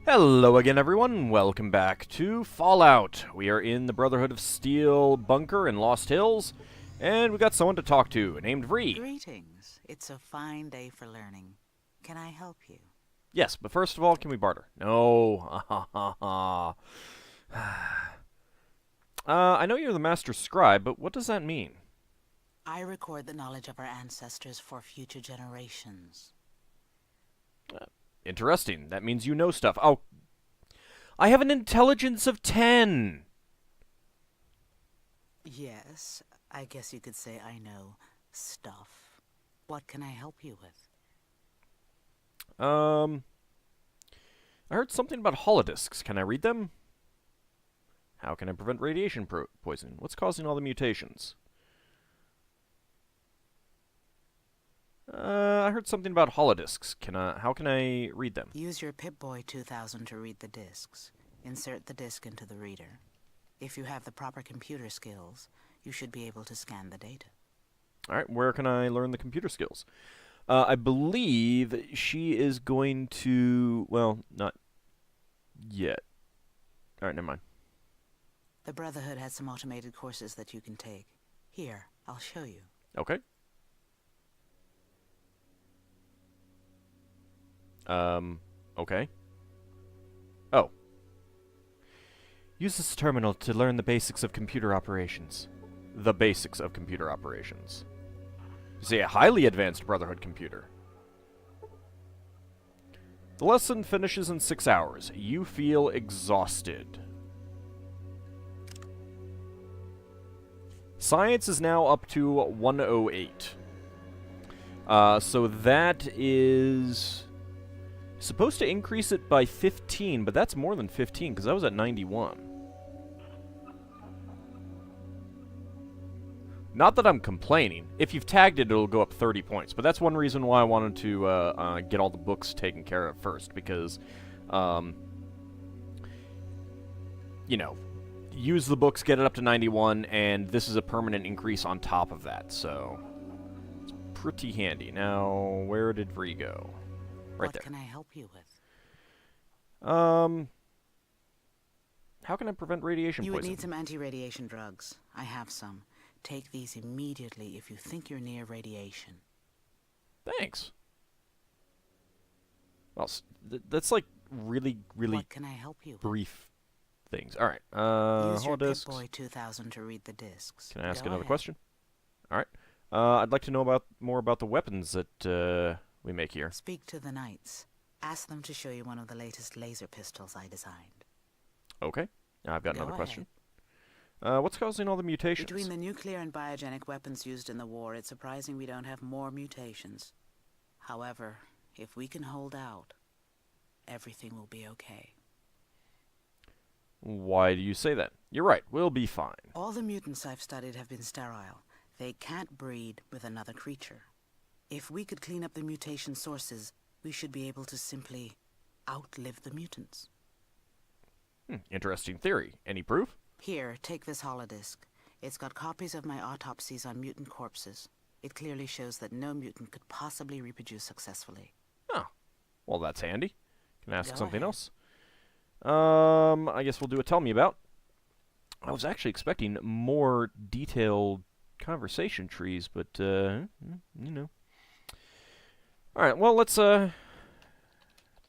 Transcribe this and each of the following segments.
Hello again, everyone. Welcome back to Fallout. We are in the Brotherhood of Steel bunker in Lost Hills, and we got someone to talk to named Vree. Greetings. It's a fine day for learning. Can I help you? Yes, but first of all, can we barter? No. I know you're the Master Scribe, but what does that mean? I record the knowledge of our ancestors for future generations. Interesting. That means you know stuff. Oh, I have an intelligence of 10. Yes, I guess you could say I know stuff. What can I help you with? I heard something about holodisks. Can I read them? How can I prevent radiation poisoning? What's causing all the mutations? I heard something about holodisks. How can I read them? Use your Pip-Boy 2000 to read the discs. Insert the disc into the reader. If you have the proper computer skills, you should be able to scan the data. Alright, where can I learn the computer skills? I believe she is going to... well, not yet. Alright, never mind. The Brotherhood has some automated courses that you can take. Here, I'll show you. Okay. Okay. Oh. Use this terminal to learn the basics of computer operations. The basics of computer operations. You see, a highly advanced Brotherhood computer. The lesson finishes in 6 hours. You feel exhausted. Science is now up to 108. So that is... supposed to increase it by 15, but that's more than 15, because I was at 91. Not that I'm complaining. If you've tagged it, it'll go up 30 points. But that's one reason why I wanted to get all the books taken care of first, because, you know, use the books, get it up to 91, and this is a permanent increase on top of that, so it's pretty handy. Now, where did Vree go? Right there. What can I help you with? How can I prevent radiation You poisoning? would need some anti-radiation drugs. I have some. Take these immediately if you think you're near radiation. Thanks. Well, that's like really What can I help you with? brief things. All right. Use your Holodisks. Pip-Boy 2000 to read the discs. Can I ask Go another ahead. question? All right. I'd like to know more about the weapons that we make here. Speak to the Knights. Ask them to show you one of the latest laser pistols I designed. Okay. I've got Go another question. ahead. What's causing all the mutations? Between the nuclear and biogenic weapons used in the war, it's surprising we don't have more mutations. However, if we can hold out, everything will be okay. Why do you say that? You're right. We'll be fine. All the mutants I've studied have been sterile. They can't breed with another creature. If we could clean up the mutation sources, we should be able to simply outlive the mutants. Interesting theory. Any proof? Here, take this holodisc. It's got copies of my autopsies on mutant corpses. It clearly shows that no mutant could possibly reproduce successfully. Oh. Well, that's handy. Can I ask Go something ahead. else? I guess we'll do a tell me about. I was actually expecting more detailed conversation trees, but, you know. Alright, well, let's, tell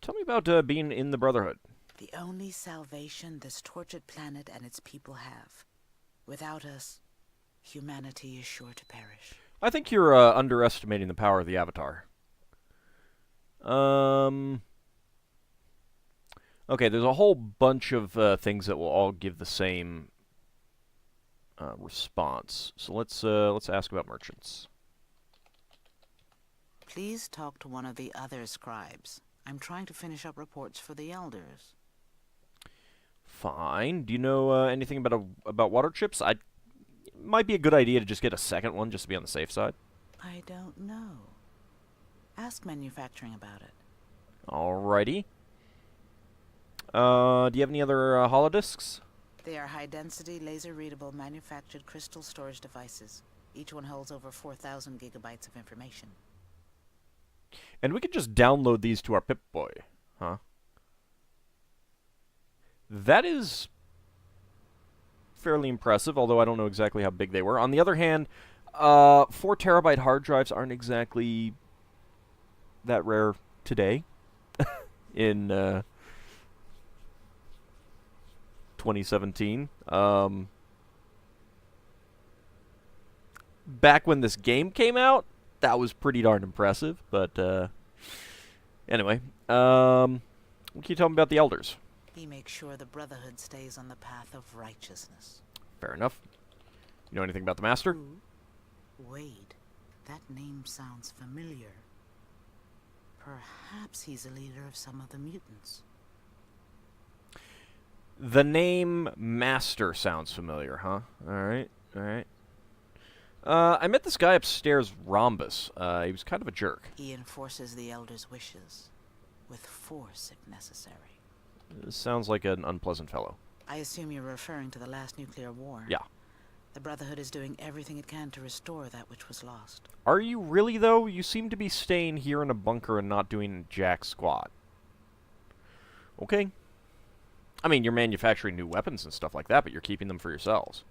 me about, being in the Brotherhood. The only salvation this tortured planet and its people have. Without us, humanity is sure to perish. I think you're, underestimating the power of the Avatar. Okay, there's a whole bunch of, things that will all give the same, response. So let's ask about merchants. Please talk to one of the other scribes. I'm trying to finish up reports for the elders. Fine. Do you know anything about water chips? It might be a good idea to just get a second one, just to be on the safe side. I don't know. Ask manufacturing about it. Alrighty. Do you have any other holodisks? They are high-density, laser-readable, manufactured crystal storage devices. Each one holds over 4,000 gigabytes of information. And we could just download these to our Pip-Boy, huh? That is fairly impressive, although I don't know exactly how big they were. On the other hand, 4 terabyte hard drives aren't exactly that rare today in 2017. Back when this game came out, that was pretty darn impressive. But anyway, what can you tell me about the Elders? He makes sure the Brotherhood stays on the path of righteousness. Fair enough. You know anything about the Master? Who? Wade. That name sounds familiar. Perhaps he's a leader of some of the mutants. The name Master sounds familiar, huh? Alright, alright. I met this guy upstairs, Rhombus. He was kind of a jerk. He enforces the Elder's wishes, with force if necessary. This sounds like an unpleasant fellow. I assume you're referring to the last nuclear war. Yeah. The Brotherhood is doing everything it can to restore that which was lost. Are you really, though? You seem to be staying here in a bunker and not doing jack squat. Okay. I mean, you're manufacturing new weapons and stuff like that, but you're keeping them for yourselves.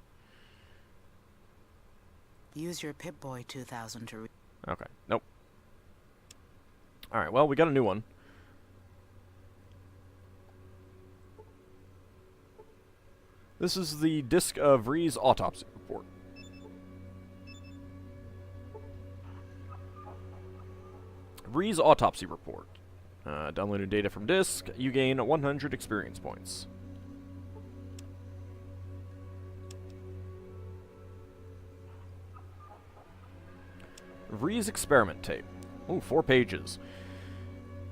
Use your Pip-Boy 2000 to Okay. Nope. Alright, well, we got a new one. This is the disc of Vree's Autopsy report. Vree's Autopsy report. Downloaded data from disk. You gain 100 experience points. Vree's experiment tape. Oh, 4 pages.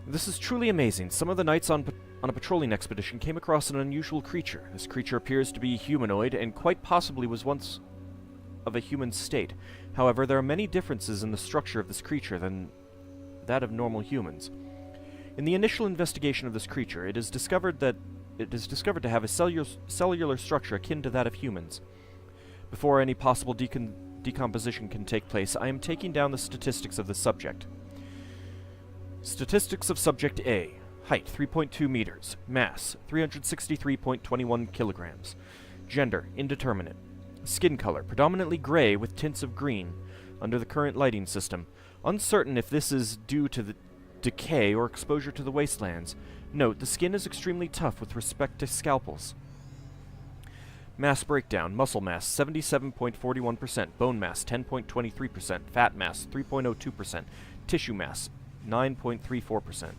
This is truly amazing. Some of the knights on a patrolling expedition came across an unusual creature. This creature appears to be humanoid and quite possibly was once of a human state. However, there are many differences in the structure of this creature than that of normal humans. In the initial investigation of this creature, it is discovered to have a cellular structure akin to that of humans. Before any possible decomposition can take place, I am taking down the statistics of the subject. Statistics of Subject A. Height, 3.2 meters. Mass, 363.21 kilograms. Gender, indeterminate. Skin color, predominantly gray with tints of green, under the current lighting system. Uncertain if this is due to the decay or exposure to the wastelands. Note, the skin is extremely tough with respect to scalpels. Mass breakdown, muscle mass, 77.41%, bone mass, 10.23%, fat mass, 3.02%, tissue mass, 9.34%.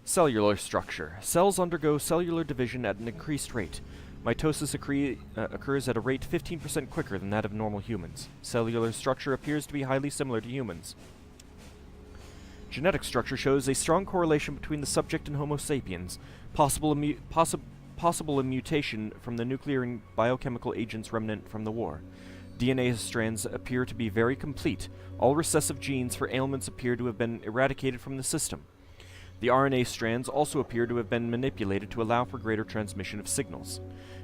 Cellular structure. Cells undergo cellular division at an increased rate. Mitosis occurs at a rate 15% quicker than that of normal humans. Cellular structure appears to be highly similar to humans. Genetic structure shows a strong correlation between the subject and Homo sapiens. Possible mutation from the nuclear and biochemical agents remnant from the war. DNA strands appear to be very complete. All recessive genes for ailments appear to have been eradicated from the system. The RNA strands also appear to have been manipulated to allow for greater transmission of signals.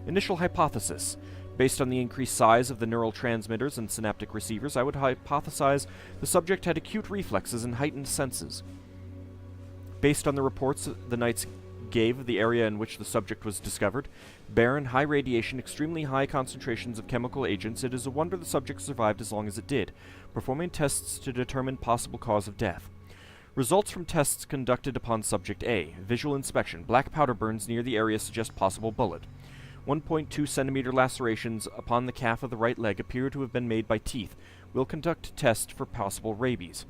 Initial hypothesis. Based on the increased size of the neural transmitters and synaptic receivers, I would hypothesize the subject had acute reflexes and heightened senses. Based on the reports the Knights gave of the area in which the subject was discovered, barren, high radiation, extremely high concentrations of chemical agents, it is a wonder the subject survived as long as it did, performing tests to determine possible cause of death. Results from tests conducted upon Subject A. Visual inspection. Black powder burns near the area suggest possible bullet. 1.2 centimeter lacerations upon the calf of the right leg appear to have been made by teeth. Will conduct test for possible rabies.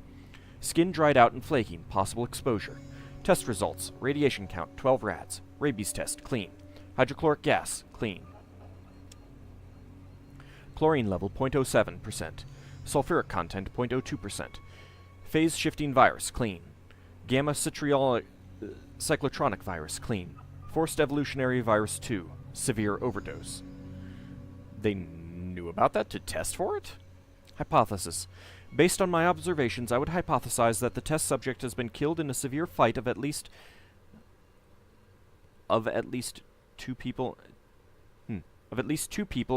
Skin dried out and flaking. Possible exposure. Test results. Radiation count, 12 rads. Rabies test, clean. Hydrochloric gas, clean. Chlorine level, 0.07%. Sulfuric content, 0.02%. Phase-shifting virus, clean. Gamma-cyclotronic virus, clean. Forced evolutionary virus 2, severe overdose. They knew about that to test for it? Hypothesis. Based on my observations, I would hypothesize that the test subject has been killed in a severe fight of at least 2 people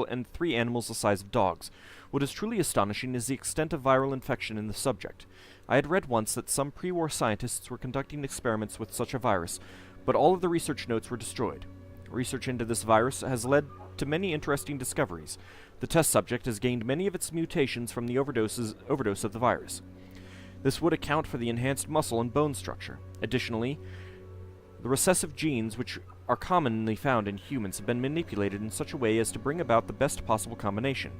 and 3 animals the size of dogs. What is truly astonishing is the extent of viral infection in the subject. I had read once that some pre-war scientists were conducting experiments with such a virus, but all of the research notes were destroyed. Research into this virus has led to many interesting discoveries. The test subject has gained many of its mutations from the overdose of the virus. This would account for the enhanced muscle and bone structure. Additionally, the recessive genes, which are commonly found in humans, have been manipulated in such a way as to bring about the best possible combination.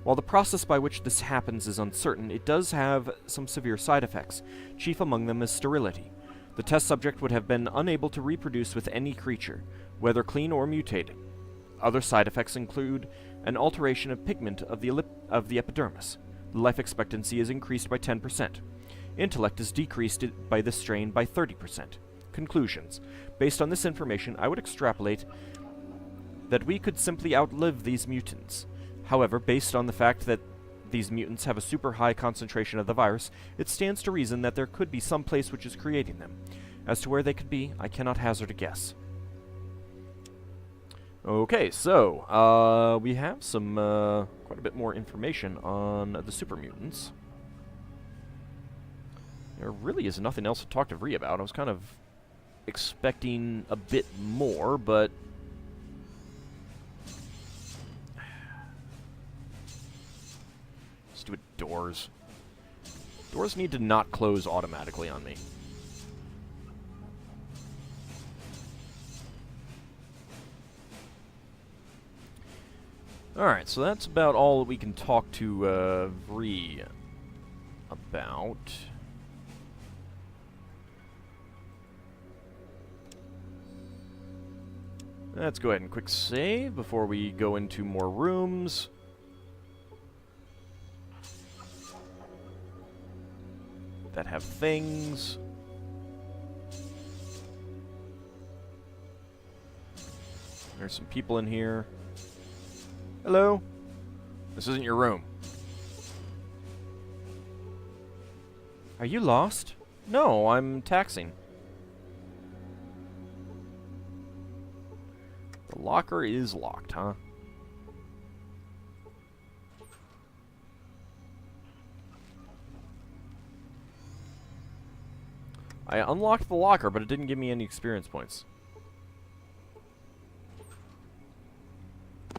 While the process by which this happens is uncertain, it does have some severe side effects. Chief among them is sterility. The test subject would have been unable to reproduce with any creature, whether clean or mutated. Other side effects include an alteration of pigment of the epidermis. The life expectancy is increased by 10%. Intellect is decreased by this strain by 30%. Conclusions. Based on this information, I would extrapolate that we could simply outlive these mutants. However, based on the fact that these mutants have a super high concentration of the virus, it stands to reason that there could be some place which is creating them. As to where they could be, I cannot hazard a guess. Okay, so, we have some, quite a bit more information on the super mutants. There really is nothing else to talk to Vree about. I was kind of expecting a bit more, but let's do it. Doors. Doors need to not close automatically on me. Alright, so that's about all that we can talk to Vree about. Let's go ahead and quick save before we go into more rooms. That have things. There's some people in here. Hello? This isn't your room. Are you lost? No, I'm taxing. The locker is locked, huh? I unlocked the locker, but it didn't give me any experience points.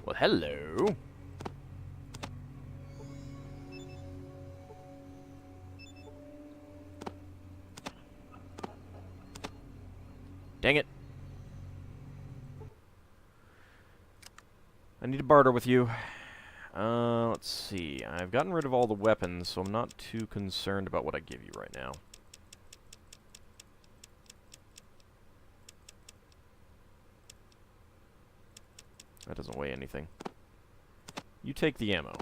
Well, hello. Dang it. I need to barter with you. Let's see. I've gotten rid of all the weapons, so I'm not too concerned about what I give you right now. That doesn't weigh anything. You take the ammo.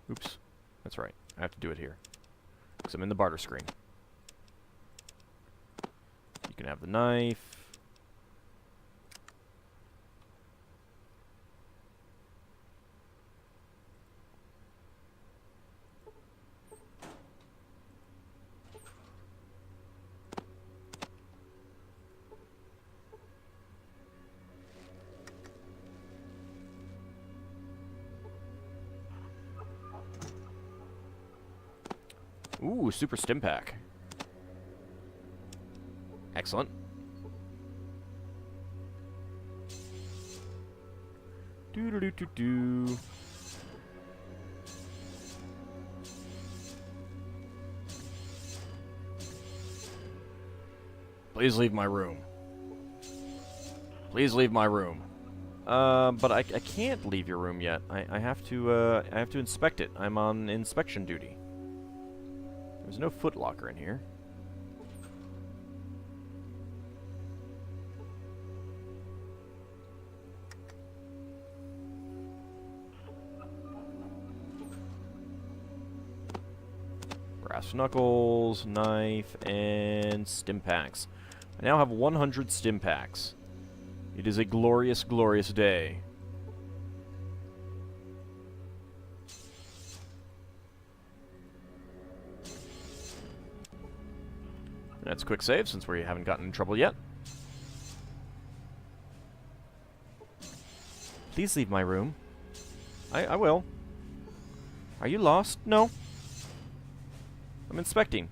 Oops. That's right. I have to do it here. Because I'm in the barter screen. You can have the knife. Ooh, super stim pack. Excellent. Do. Please leave my room. Please leave my room. But I can't leave your room yet. I have to inspect it. I'm on inspection duty. There's no footlocker in here. Brass knuckles, knife, and stim packs. I now have 100 stim packs. It is a glorious, glorious day. That's a quick save, since we haven't gotten in trouble yet. Please leave my room. I will. Are you lost? No. I'm inspecting.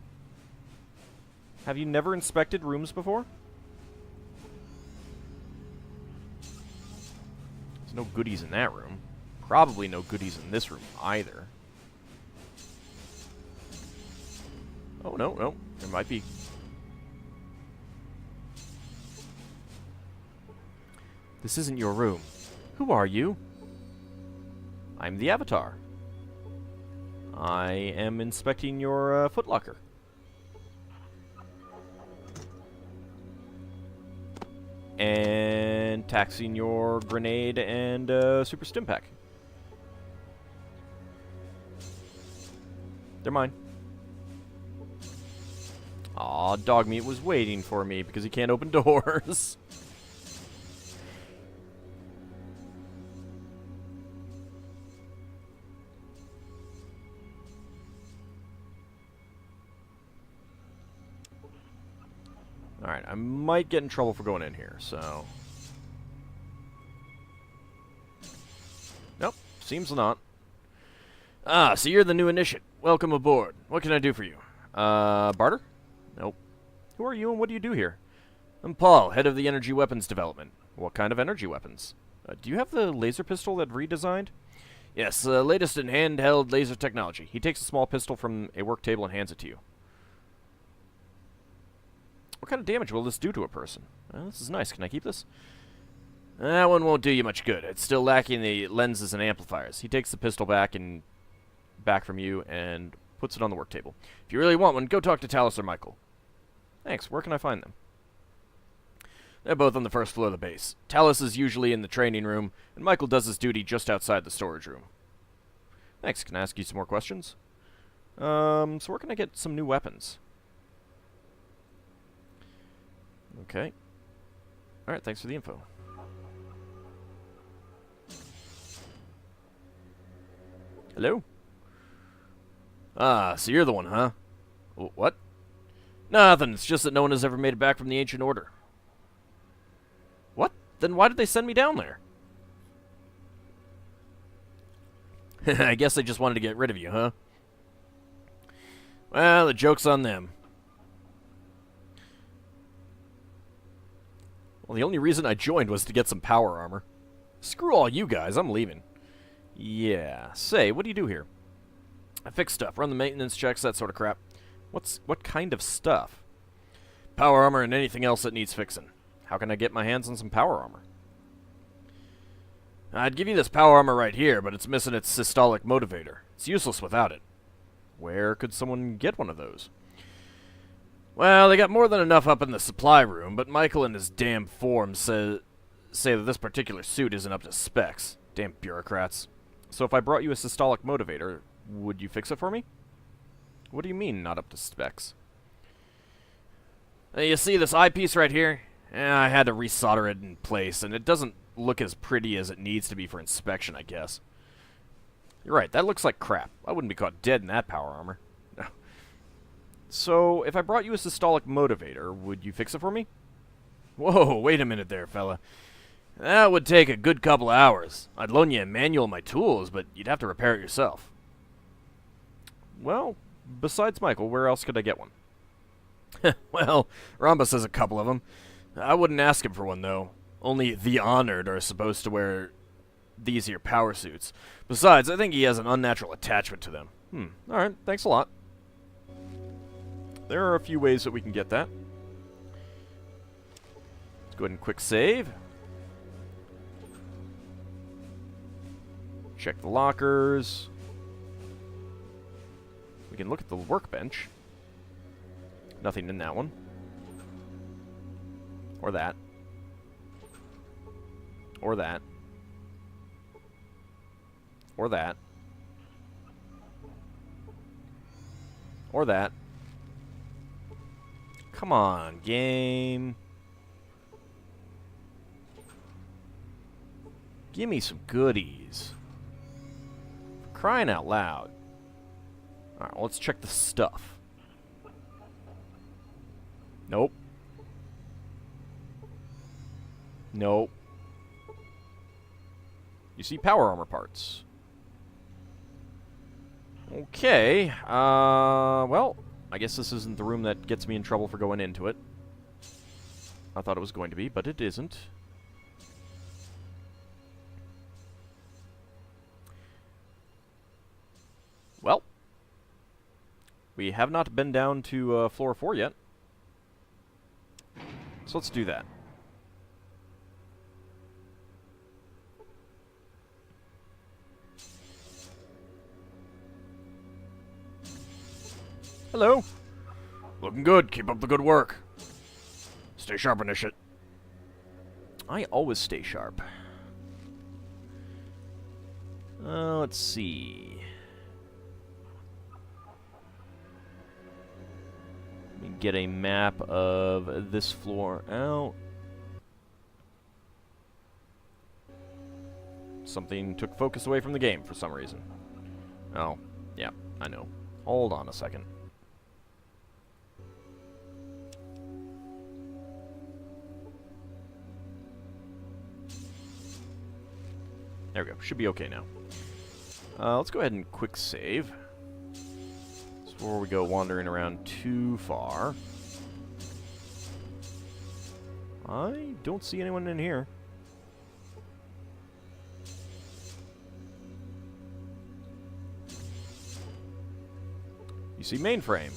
Have you never inspected rooms before? There's no goodies in that room. Probably no goodies in this room either. Oh, no, no. There might be. This isn't your room. Who are you? I'm the Avatar. I am inspecting your footlocker. And taxing your grenade and super stim pack. They're mine. Aw, dog meat was waiting for me because he can't open doors. Alright, I might get in trouble for going in here, so... Nope, seems not. Ah, so you're the new initiate. Welcome aboard. What can I do for you? Barter? Nope. Who are you and what do you do here? I'm Paul, head of the energy weapons development. What kind of energy weapons? Do you have the laser pistol that Vree designed? Yes, latest in handheld laser technology. He takes a small pistol from a work table and hands it to you. What kind of damage will this do to a person? This is nice. Can I keep this? That one won't do you much good. It's still lacking the lenses and amplifiers. He takes the pistol back from you and puts it on the work table. If you really want one, go talk to Talus or Michael. Thanks. Where can I find them? They're both on the first floor of the base. Talus is usually in the training room, and Michael does his duty just outside the storage room. Thanks. Can I ask you some more questions? So where can I get some new weapons? Okay. Alright, thanks for the info. Hello? Ah, so you're the one, huh? What? Nothing, it's just that no one has ever made it back from the Ancient Order. What? Then why did they send me down there? I guess they just wanted to get rid of you, huh? Well, the joke's on them. Well, the only reason I joined was to get some power armor. Screw all you guys, I'm leaving. Yeah. Say, what do you do here? I fix stuff, run the maintenance checks, that sort of crap. What kind of stuff? Power armor and anything else that needs fixing. How can I get my hands on some power armor? I'd give you this power armor right here, but it's missing its systolic motivator. It's useless without it. Where could someone get one of those? Well, they got more than enough up in the supply room, but Michael and his damn forms say that this particular suit isn't up to specs. Damn bureaucrats. So if I brought you a systolic motivator, would you fix it for me? What do you mean, not up to specs? You see this eyepiece right here? I had to resolder it in place, and it doesn't look as pretty as it needs to be for inspection, I guess. You're right, that looks like crap. I wouldn't be caught dead in that power armor. So, if I brought you a systolic motivator, would you fix it for me? Whoa, wait a minute there, fella. That would take a good couple of hours. I'd loan you a manual of my tools, but you'd have to repair it yourself. Well, besides Michael, where else could I get one? Well, Rhombus has a couple of them. I wouldn't ask him for one, though. Only the honored are supposed to wear these here power suits. Besides, I think he has an unnatural attachment to them. Alright, thanks a lot. There are a few ways that we can get that. Let's go ahead and quick save. Check the lockers. We can look at the workbench. Nothing in that one. Or that. Or that. Or that. Or that. Come on, game. Give me some goodies. For crying out loud. Alright, well, let's check the stuff. Nope. Nope. You see power armor parts. Okay, well, I guess this isn't the room that gets me in trouble for going into it. I thought it was going to be, but it isn't. We have not been down to floor 4 yet. So let's do that. Hello. Looking good. Keep up the good work. Stay sharp on this shit. I always stay sharp. Let's see. Let me get a map of this floor out. Something took focus away from the game for some reason. Oh, yeah, I know. Hold on a second. There we go. Should be okay now. Let's go ahead and quick save. Before we go wandering around too far. I don't see anyone in here. You see mainframe.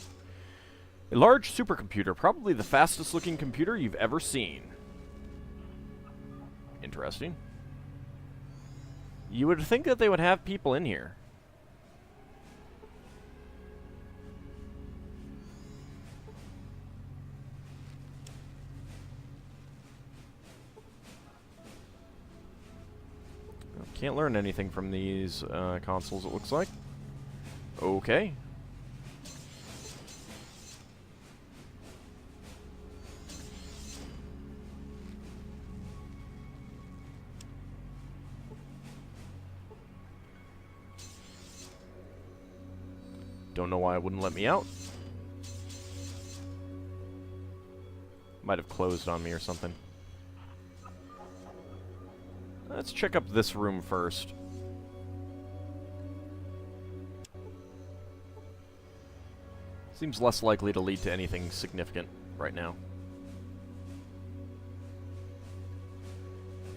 A large supercomputer, probably the fastest looking computer you've ever seen. Interesting. You would think that they would have people in here. Can't learn anything from these consoles, it looks like. Okay. Don't know why it wouldn't let me out. Might have closed on me or something. Let's check up this room first. Seems less likely to lead to anything significant right now.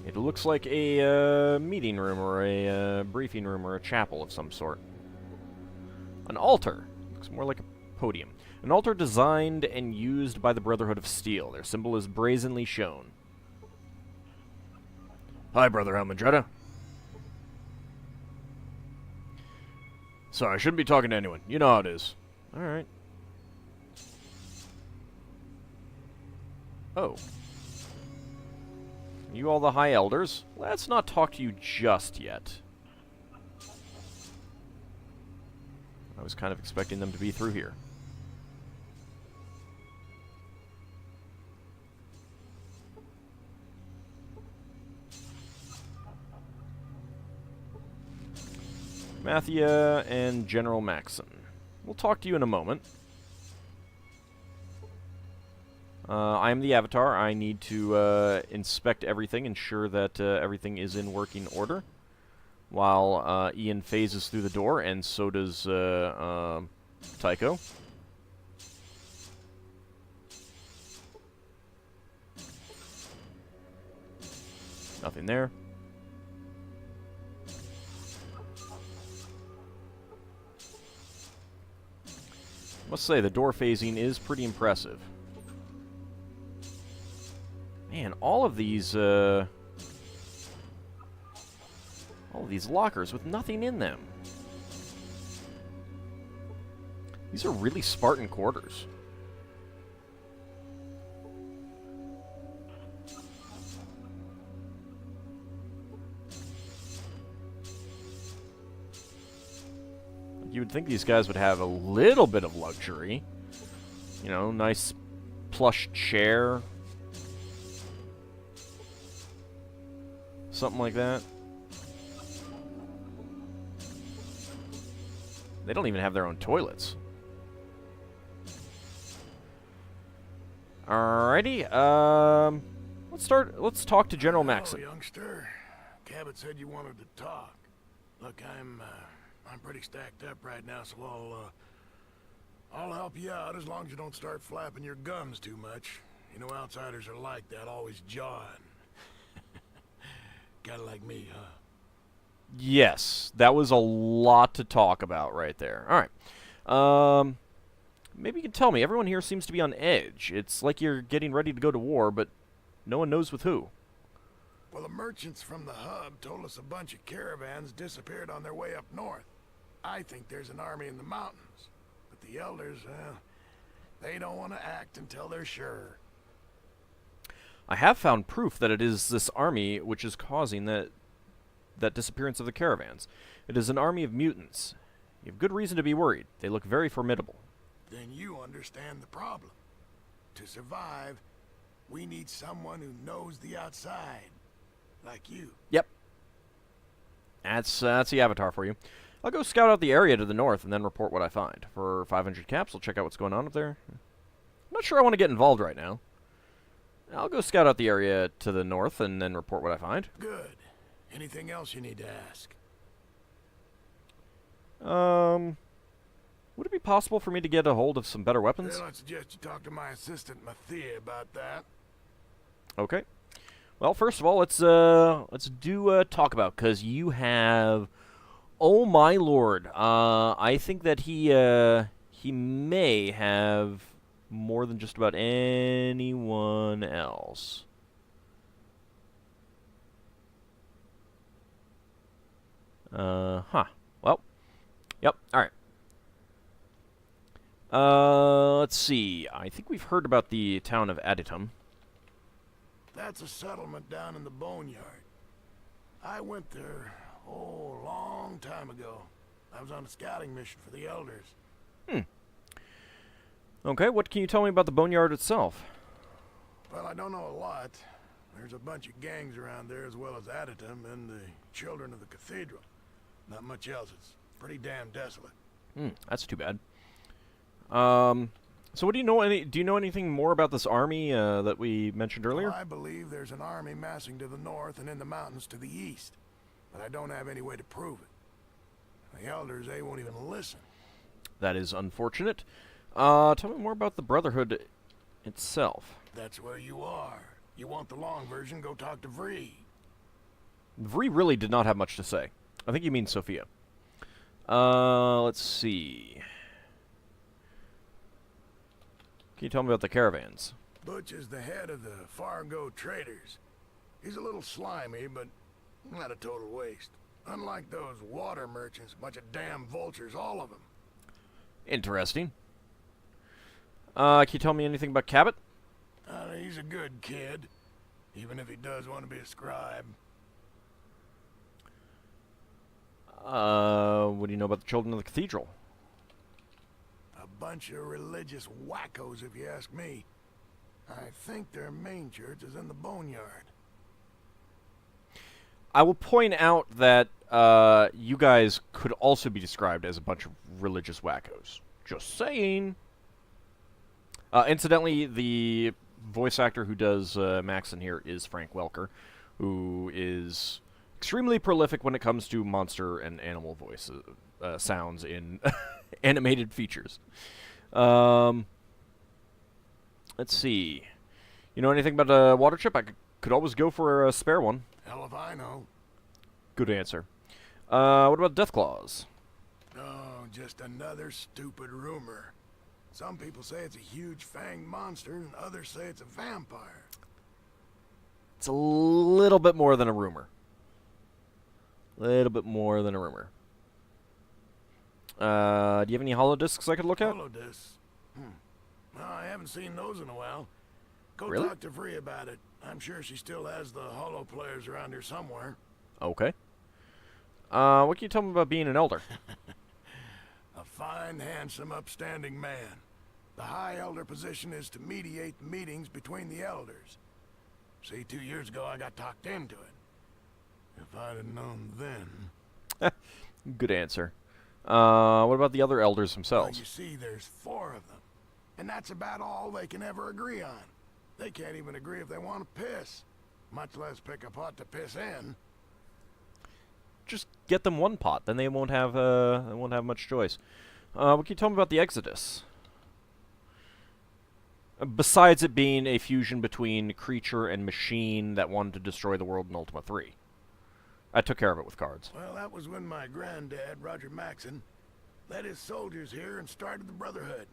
It looks like a meeting room or a briefing room or a chapel of some sort. An altar. Looks more like a podium. An altar designed and used by the Brotherhood of Steel. Their symbol is brazenly shown. Hi, Brother Elmindreda. Sorry, I shouldn't be talking to anyone. You know how it is. Alright. Oh. You all the High Elders? Let's not talk to you just yet. I was kind of expecting them to be through here. Mathia and General Maxon. We'll talk to you in a moment. I am the Avatar. I need to inspect everything, ensure that everything is in working order. While Ian phases through the door, and so does Tycho. Nothing there. Must say, the door phasing is pretty impressive. Man, all of these lockers with nothing in them. These are really Spartan quarters. You would think these guys would have a little bit of luxury. You know, nice plush chair. Something like that. They don't even have their own toilets. Alrighty, let's talk to General Maxon. Hello, youngster. Cabot said you wanted to talk. Look, I'm pretty stacked up right now, so I'll help you out as long as you don't start flapping your gums too much. You know, outsiders are like that, always jawing. Kinda like me, huh? Yes, that was a lot to talk about right there. Alright. Maybe you can tell me. Everyone here seems to be on edge. It's like you're getting ready to go to war, but no one knows with who. Well, the merchants from the hub told us a bunch of caravans disappeared on their way up north. I think there's an army in the mountains. But the elders, they don't want to act until they're sure. I have found proof that it is this army which is causing that disappearance of the caravans. It is an army of mutants. You have good reason to be worried. They look very formidable. Then you understand the problem. To survive, we need someone who knows the outside. Like you. Yep. That's the Avatar for you. I'll go scout out the area to the north and then report what I find. For 500 caps, I'll check out what's going on up there. I'm not sure I want to get involved right now. I'll go scout out the area to the north and then report what I find. Good. Anything else you need to ask? Would it be possible for me to get a hold of some better weapons? Well, I suggest you talk to my assistant, Mathia, about that. Okay. Well, first of all, let's do talk about, because you have, oh my lord, I think that he may have more than just about anyone else. Well, yep, alright. Let's see. I think we've heard about the town of Aditum. That's a settlement down in the boneyard. I went there, a long time ago. I was on a scouting mission for the elders. Okay, what can you tell me about the boneyard itself? Well, I don't know a lot. There's a bunch of gangs around there as well as Aditum and the children of the cathedral. Not much else. It's pretty damn desolate. That's too bad. So what do you know? Do you know anything more about this army that we mentioned earlier? Well, I believe there's an army massing to the north and in the mountains to the east, but I don't have any way to prove it. The elders, they won't even listen. That is unfortunate. Tell me more about the Brotherhood itself. That's where you are. You want the long version, go talk to Vree. Vree really did not have much to say. I think you mean Sophia. Let's see. Can you tell me about the caravans? Butch is the head of the Fargo traders. He's a little slimy, but not a total waste. Unlike those water merchants, bunch of damn vultures, all of them. Interesting. Can you tell me anything about Cabot? He's a good kid, even if he does want to be a scribe. What do you know about the children of the cathedral? A bunch of religious wackos, if you ask me. I think their main church is in the boneyard. I will point out that you guys could also be described as a bunch of religious wackos. Just saying. Incidentally, the voice actor who does Max in here is Frank Welker, who is extremely prolific when it comes to monster and animal voices, sounds in animated features. Let's see. You know anything about a water chip? I could always go for a spare one. Hell if I know. Good answer. What about death claws? Oh, just another stupid rumor. Some people say it's a huge fanged monster, and others say it's a vampire. It's a little bit more than a rumor. Little bit more than a rumor. Do you have any holodiscs I could look at? Holodiscs? No, I haven't seen those in a while. Go Really? talk to Vree about it. I'm sure she still has the holo players around here somewhere. Okay. What can you tell me about being an elder? A fine, handsome, upstanding man. The High Elder position is to mediate the meetings between the elders. See, 2 years ago I got talked into it. If I'd have known then... Good answer. What about the other elders Well, themselves? you see, there's 4 of them. And that's about all they can ever agree on. They can't even agree if they want to piss. Much less pick a pot to piss in. Just get them one pot, then they won't have much choice. What can you tell me about the Exodus? Besides it being a fusion between creature and machine that wanted to destroy the world in Ultima 3. I took care of it with cards. Well, that was when my granddad, Roger Maxon, led his soldiers here and started the Brotherhood.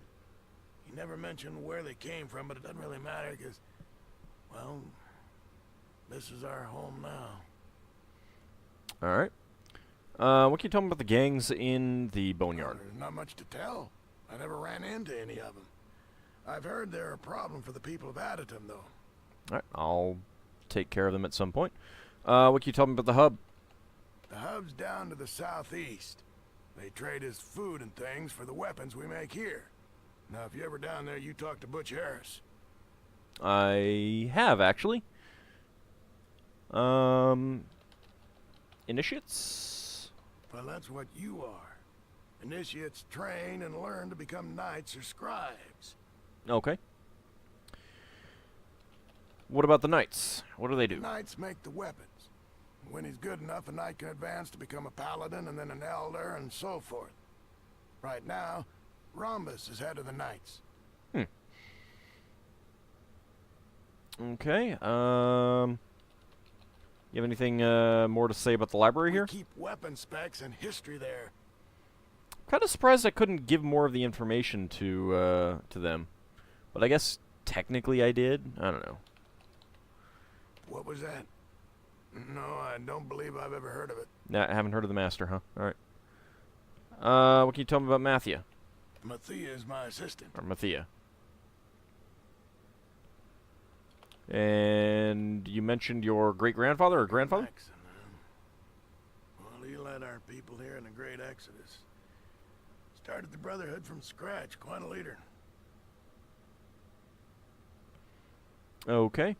He never mentioned where they came from, but it doesn't really matter because, well, this is our home now. Alright. What can you tell me about the gangs in the Boneyard? There's not much to tell. I never ran into any of them. I've heard they're a problem for the people of Adatum, though. Alright, I'll take care of them at some point. What can you tell me about the hub? The hub's down to the southeast. They trade us food and things for the weapons we make here. Now, if you're ever down there, you talk to Butch Harris. I have, actually. Initiates? Well, that's what you are. Initiates train and learn to become knights or scribes. Okay. What about the knights? What do they do? Knights make the weapons. When he's good enough, a knight can advance to become a paladin and then an elder and so forth. Right now, Rhombus is head of the knights. Okay, you have anything more to say about the library here? We keep weapon specs and history there. Kind of surprised I couldn't give more of the information to them. But I guess technically I did. I don't know. What was that? No, I don't believe I've ever heard of it. Nah, I haven't heard of the Master, huh? Alright. What can you tell me about Mathia? Mathia is my assistant. Or Mathia. And you mentioned your great-grandfather or grandfather? Maxon, well, he led our people here in the Great Exodus. Started the Brotherhood from scratch, quite a leader. Okay.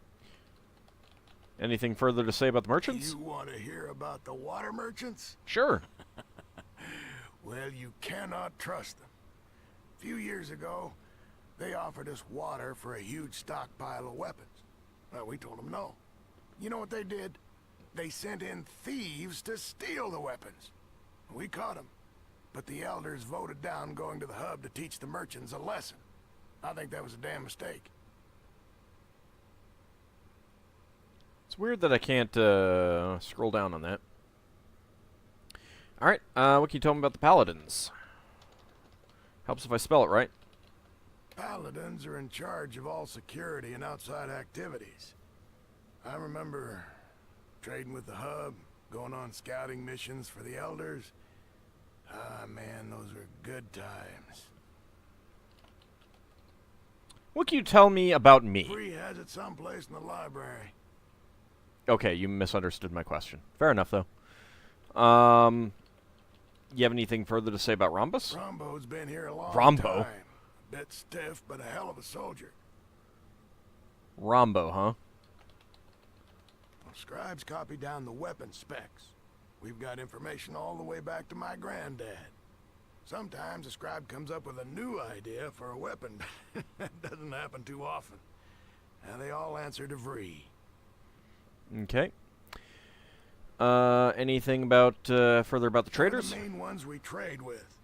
Anything further to say about the merchants? You want to hear about the water merchants? Sure. Well, you cannot trust them. A few years ago, they offered us water for a huge stockpile of weapons. Well, we told them no. You know what they did? They sent in thieves to steal the weapons. We caught them. But the elders voted down going to the hub to teach the merchants a lesson. I think that was a damn mistake. It's weird that I can't scroll down on that. Alright, what can you tell me about the Paladins? Helps if I spell it right. Paladins are in charge of all security and outside activities. I remember trading with the hub, going on scouting missions for the elders. Ah, man, those were good times. What can you tell me about me? Vree has it someplace in the library. Okay, you misunderstood my question. Fair enough, though. You have anything further to say about Rhombus? Rombo's been here a long Rombo? time. A bit stiff, but a hell of a soldier. Rombo, huh? Well, scribes copy down the weapon specs. We've got information all the way back to my granddad. Sometimes a scribe comes up with a new idea for a weapon. That doesn't happen too often. And they all answer to Vree. Okay. Anything about further about the traders? They're the main ones we trade with.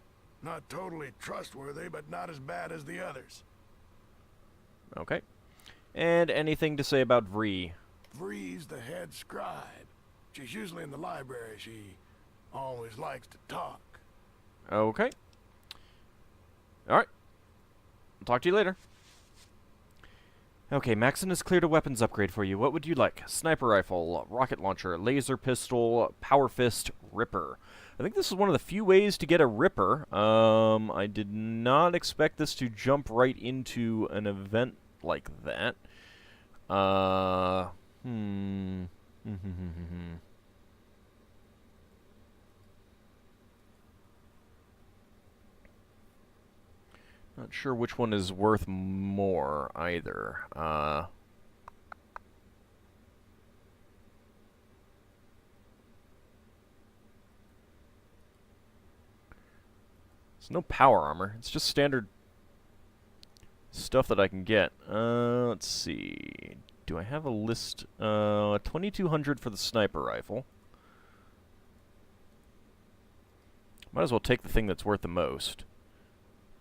Not totally trustworthy, but not as bad as the others. Okay. And anything to say about Vree? Vree's the head scribe. She's usually in the library. She always likes to talk. Okay. Alright. I'll talk to you later. Okay, Maxon has cleared a weapons upgrade for you. What would you like? Sniper rifle, rocket launcher, laser pistol, power fist, ripper. I think this is one of the few ways to get a ripper. I did not expect this to jump right into an event like that. Not sure which one is worth more, either. There's no power armor. It's just standard stuff that I can get. Let's see. Do I have a list? 2,200 for the sniper rifle. Might as well take the thing that's worth the most.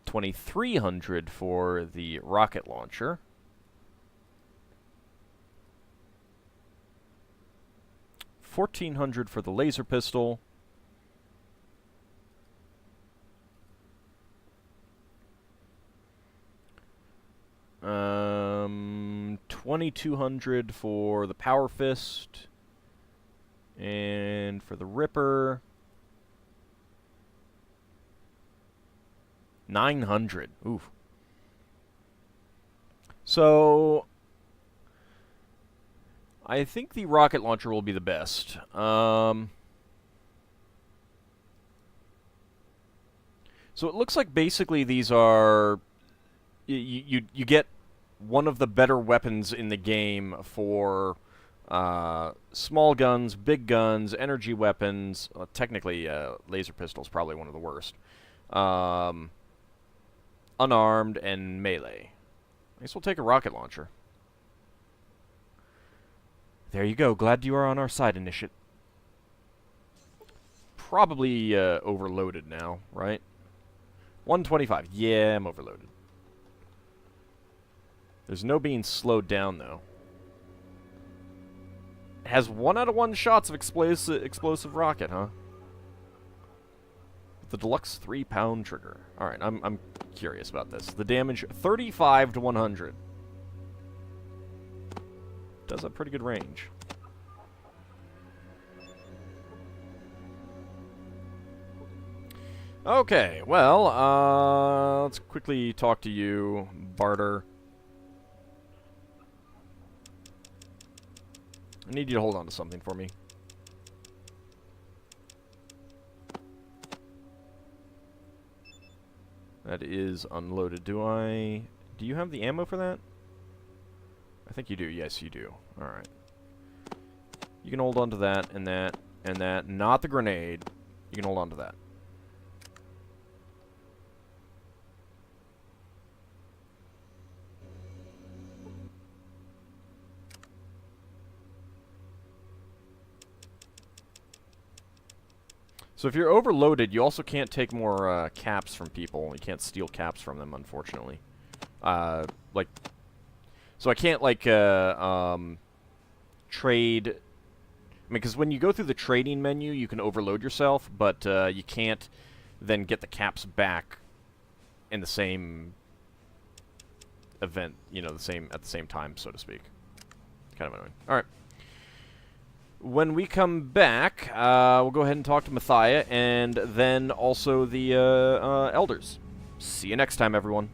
2,300 for the rocket launcher. $1,400 for the laser pistol. 2,200 for the Power Fist. And for the Ripper, 900. Oof. So I think the rocket launcher will be the best. So it looks like basically these are you get one of the better weapons in the game for small guns, big guns, energy weapons. Technically, laser pistol's probably one of the worst. Unarmed and melee. I guess we'll take a rocket launcher. There you go. Glad you are on our side, Initiate. Probably overloaded now, right? 125. Yeah, I'm overloaded. There's no being slowed down, though. It has 1 out of 1 shots of explosive rocket, huh? The deluxe 3-pound trigger. Alright, I'm curious about this. The damage, 35 to 100. Does have pretty good range. Okay, well, let's quickly talk to you, Barter. I need you to hold on to something for me. That is unloaded. Do you have the ammo for that? I think you do. Yes, you do. Alright. You can hold on to that, and that, and that. Not the grenade. You can hold on to that. So if you're overloaded, you also can't take more caps from people. You can't steal caps from them, unfortunately. So I can't, like, trade... I mean, because when you go through the trading menu, you can overload yourself, but you can't then get the caps back in the same event, you know, at the same time, so to speak. Kind of annoying. All right. When we come back, we'll go ahead and talk to Mathia, and then also the Elders. See you next time, everyone.